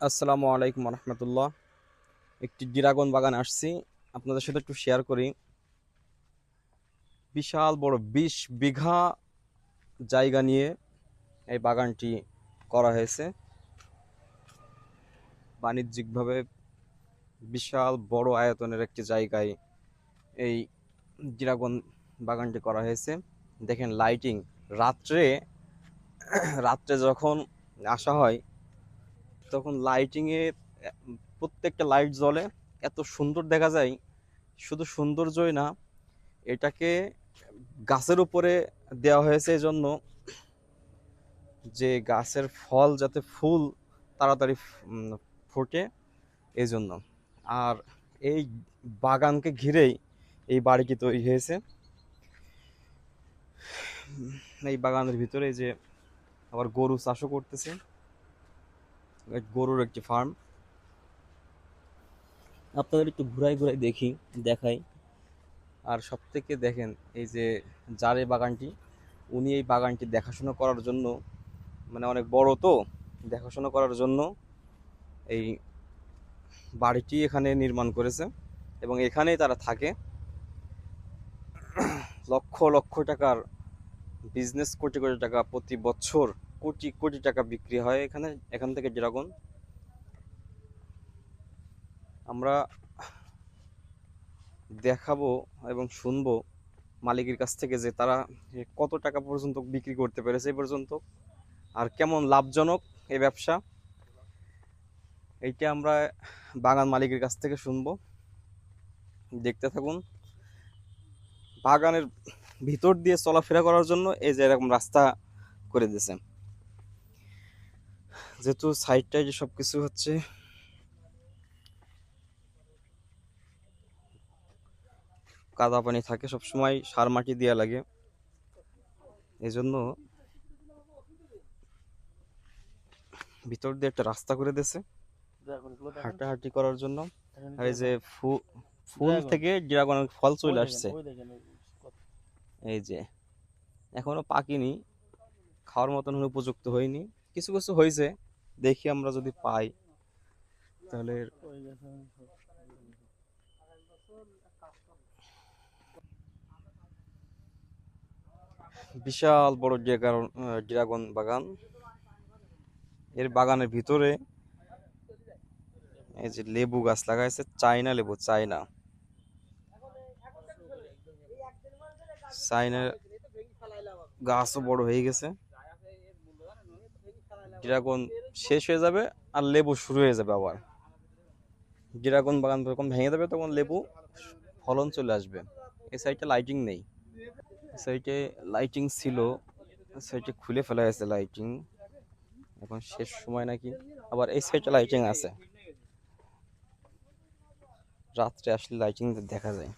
আসসালামু আলাইকুম রহমতুল্লাহ। একটি ড্রাগন বাগান আসছি, আপনাদের সাথে একটু শেয়ার করি। বিশাল বড় 20 বিঘা জায়গা নিয়ে এই বাগানটি করা হয়েছে। বাণিজ্যিকভাবে বিশাল বড় আয়তনের একটি জায়গায় এই ড্রাগন বাগানটি করা হয়েছে। দেখেন লাইটিং, রাত্রে রাত্রে যখন আসা হয় তখন লাইটিংয়ে প্রত্যেকটা লাইট জ্বলে, এত সুন্দর দেখা যায়। শুধু সৌন্দর্যই না, এটাকে গাছের উপরে দেওয়া হয়েছে এই জন্য যে গাছের ফল যাতে ফুল তাড়াতাড়ি ফোটে এই জন্য। আর এই বাগানকে ঘিরেই এই বাড়িটি তৈরি হয়েছে। এই বাগানের ভিতরে যে আবার গরু চাষও করতেছে, গরুর একটি ফার্ম। আপনাদের একটু ঘুরাই ঘুরাই দেখাই। আর সব থেকে দেখেন, এই যে যার এই বাগানটি, উনি এই বাগানটি দেখাশোনা করার জন্য, মানে অনেক বড় তো, দেখাশোনা করার জন্য এই বাড়িটি এখানে নির্মাণ করেছে এবং এখানেই তারা থাকে। লক্ষ লক্ষ টাকার বিজনেস, কোটি কোটি টাকা প্রতি বছর, কোটি কোটি টাকা বিক্রি হয় এখান থেকে ড্রাগন। আমরা দেখাবো এবং শুনবো মালিকের কাছ থেকে যে তারা কত টাকা পর্যন্ত বিক্রি করতে পেরেছে এই পর্যন্ত, আর কেমন লাভজনক এই ব্যবসা। এইটা আমরা বাগান মালিকের কাছ থেকে শুনবো। দেখতে থাকুন। বাগানের ভিতর দিয়ে চলাফেরা করার জন্য এই যে এরকম রাস্তা করে দিয়েছে, যেহেতু সাইডটায় যে সবকিছু হচ্ছে কাদা পানি থাকে, সবসময় সার মাটি দেওয়া লাগে, এই জন্য ভিতর দিয়ে একটা রাস্তা করে দিয়েছে হাঁটাহাঁটি করার জন্য। আর এই যে ফুল থেকে ড্রাগনের ফল চলে আসছে, এই যে এখনো পাকিনি, খাওয়ার মতন উপযুক্ত হয়নি, কিছু কিছু হয়েছে। দেখি আমরা যদি পাই তাহলে। বিশাল বড় ড্রাগন বাগান। এর বাগানের ভিতরে এই যে লেবু গাছ লাগাইছে, চাইনা লেবু, চাইনা চাইনা গাছও বড় হয়ে গেছে। ড্রাগন শেষ হয়ে যাবে আর লেবু শুরু হয়ে যাবে আবার। ড্রাগন বাগান যখন ভেঙে যাবে তখন লেবু ফলন চলে আসবে। এই সাইডে লাইটিং নেই, সাইডে লাইটিং ছিল, সাইডে খুলে ফেলা হয়েছে লাইটিং, এখন শেষ সময় নাকি। আবার এই সাইডে লাইটিং আছে, রাত্রে আসলে লাইটিং দেখা যায়।